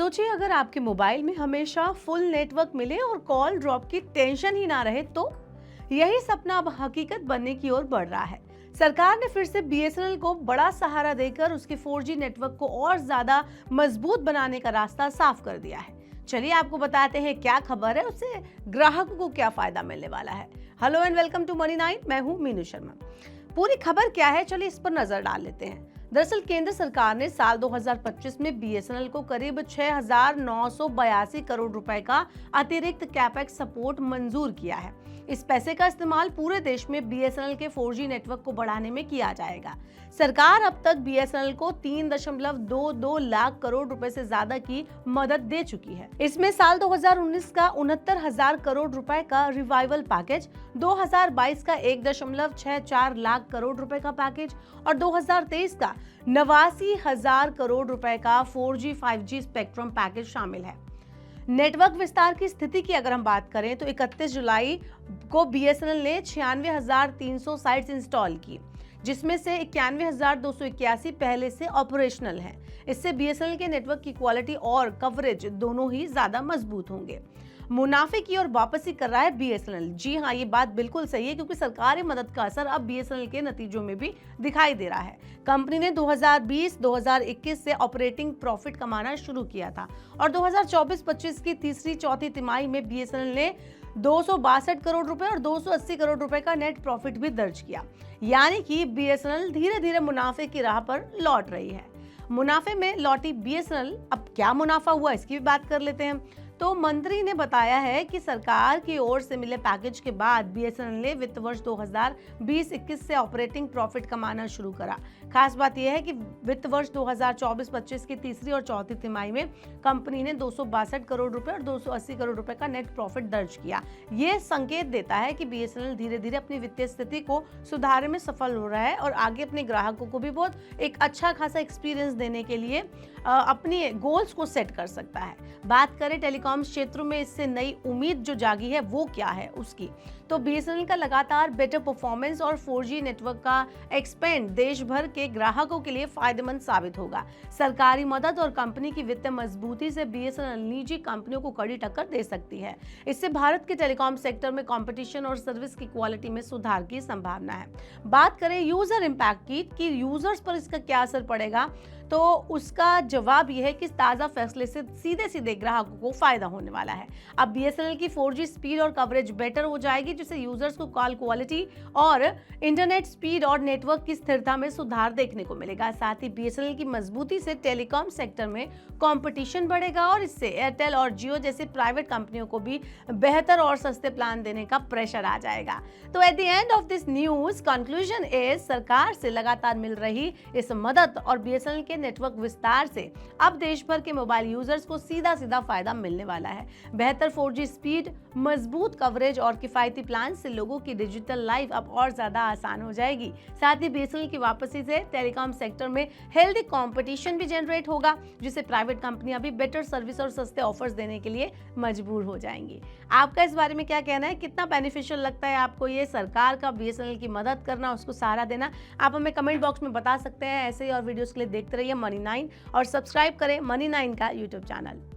सोचिए अगर आपके मोबाइल में हमेशा फुल नेटवर्क मिले और कॉल ड्रॉप की टेंशन ही ना रहे तो यही सपना अब हकीकत बनने की ओर बढ़ रहा है। सरकार ने फिर से बीएसएनएल को बड़ा सहारा देकर उसके 4G नेटवर्क को और ज्यादा मजबूत बनाने का रास्ता साफ कर दिया है। चलिए आपको बताते हैं क्या खबर है, उससे ग्राहकों को क्या फायदा मिलने वाला है। Hello and welcome to money 9। मैं हूं मीनू शर्मा। पूरी खबर क्या है, चलिए इस पर नजर डाल लेते हैं। दरअसल केंद्र सरकार ने साल 2025 में बीएसएनएल को करीब 6,982 करोड़ रुपए का अतिरिक्त कैपेक्स सपोर्ट मंजूर किया है। इस पैसे का इस्तेमाल पूरे देश में बीएसएनएल के 4G नेटवर्क को बढ़ाने में किया जाएगा। सरकार अब तक बीएसएनएल को 3.22 लाख करोड़ रुपए से ज्यादा की मदद दे चुकी है। इसमें साल 2019 का 69,000 करोड़ रुपए का रिवाइवल पैकेज, 2022 का 1.64 लाख करोड़ रुपए का पैकेज और 2023 का 89,000 करोड़ रुपए का 4G 5G स्पेक्ट्रम पैकेज शामिल है। नेटवर्क विस्तार की स्थिति की अगर हम बात करें तो 31 जुलाई को बीएसएनएल ने 96,300 साइट्स इंस्टॉल की, जिसमें से 91,281 पहले से ऑपरेशनल हैं। इससे बीएसएनएल के नेटवर्क की क्वालिटी और कवरेज दोनों ही ज्यादा मजबूत होंगे। मुनाफे की ओर वापसी कर रहा है बीएसएनएल। जी हाँ, ये बात बिल्कुल सही है, क्योंकि सरकारी मदद का असर अब बीएसएनएल के नतीजों में भी दिखाई दे रहा है। कंपनी ने 2020-2021 से ऑपरेटिंग प्रॉफिट कमाना शुरू किया था और 2024-25 की तीसरी चौथी तिमाही में बीएसएनएल ने 262 करोड़ रुपए और 280 करोड़ रुपए का नेट प्रॉफिट भी दर्ज किया। यानी कि बीएसएनएल धीरे धीरे मुनाफे की राह पर लौट रही है। मुनाफे में लौटी बीएसएनएल, अब क्या मुनाफा हुआ इसकी भी बात कर लेते हैं। तो मंत्री ने बताया है कि सरकार की ओर से मिले पैकेज के बाद बीएसएनएल ने वित्त वर्ष 2020-21 से ऑपरेटिंग प्रॉफिट कमाना शुरू करा। खास बात यह है कि वित्त वर्ष 2024-25 की तीसरी और चौथी तिमाही में कंपनी ने 262 करोड़ रुपए और 280 करोड़ रुपए का नेट प्रॉफिट दर्ज किया। ये संकेत देता है कि बीएसएनएल धीरे धीरे अपनी वित्तीय स्थिति को सुधारने में सफल हो रहा है और आगे अपने ग्राहकों को भी बहुत एक अच्छा खासा एक्सपीरियंस देने के लिए अपनी गोल्स को सेट कर सकता है। बात करें टेलीकॉम क्षेत्र में इससे नई उम्मीद जो जागी है वो क्या है उसकी, तो बीएसएनएल का लगातार बेटर परफॉर्मेंस और 4G नेटवर्क का एक्सपेंड देश भर के ग्राहकों के लिए फायदेमंद साबित होगा। सरकारी मदद और कंपनी की वित्तीय मजबूती से बीएसएनएल निजी कंपनियों को कड़ी टक्कर दे सकती है। इससे भारत के टेलीकॉम सेक्टर में कंपटीशन और सर्विस की क्वालिटी में सुधार की संभावना है। बात करें यूजर इम्पैक्ट की कि यूजर्स पर इसका क्या असर पड़ेगा, तो उसका जवाब यह है कि ताज़ा फैसले से सीधे सीधे ग्राहकों को फायदा होने वाला है। अब बीएसएनएल की 4G स्पीड और कवरेज बेटर हो जाएगी, जिससे यूजर्स को कॉल क्वालिटी और इंटरनेट स्पीड और नेटवर्क की स्थिरता में सुधार देखने को मिलेगा। साथ ही बीएसएनएल की मजबूती से टेलीकॉम सेक्टर में कंपटीशन बढ़ेगा और इससे एयरटेल और जियो जैसी प्राइवेट कंपनियों को भी बेहतर और सस्ते प्लान देने का प्रेशर आ जाएगा। तो at the end of this news conclusion is, सरकार से लगातार मिल रही इस मदद और बीएसएनएल के नेटवर्क विस्तार से अब देश भर के मोबाइल यूजर्स को सीधा सीधा फायदा मिलने वाला है। बेहतर 4G स्पीड, मजबूत कवरेज और किफायती प्लान से लोगों की डिजिटल लाइफ अब और ज्यादा आसान हो जाएगी। साथ ही बीएसएनएल की वापसी से टेलीकॉम सेक्टर में हेल्दी कंपटीशन भी जनरेट होगा, जिससे प्राइवेट कंपनियां भी बेटर सर्विस और सस्ते ऑफर्स देने के लिए मजबूर हो जाएंगी। आपका इस बारे में क्या कहना है? कितना बेनिफिशियल लगता है आपको ये सरकार का बीएसएनएल की मदद करना, उसको सहारा देना? आप हमें कमेंट बॉक्स में बता सकते हैं। ऐसे ही और वीडियोस के लिए देखते रहिए मनी 9 और सब्सक्राइब करें मनी 9 का यूट्यूब चैनल।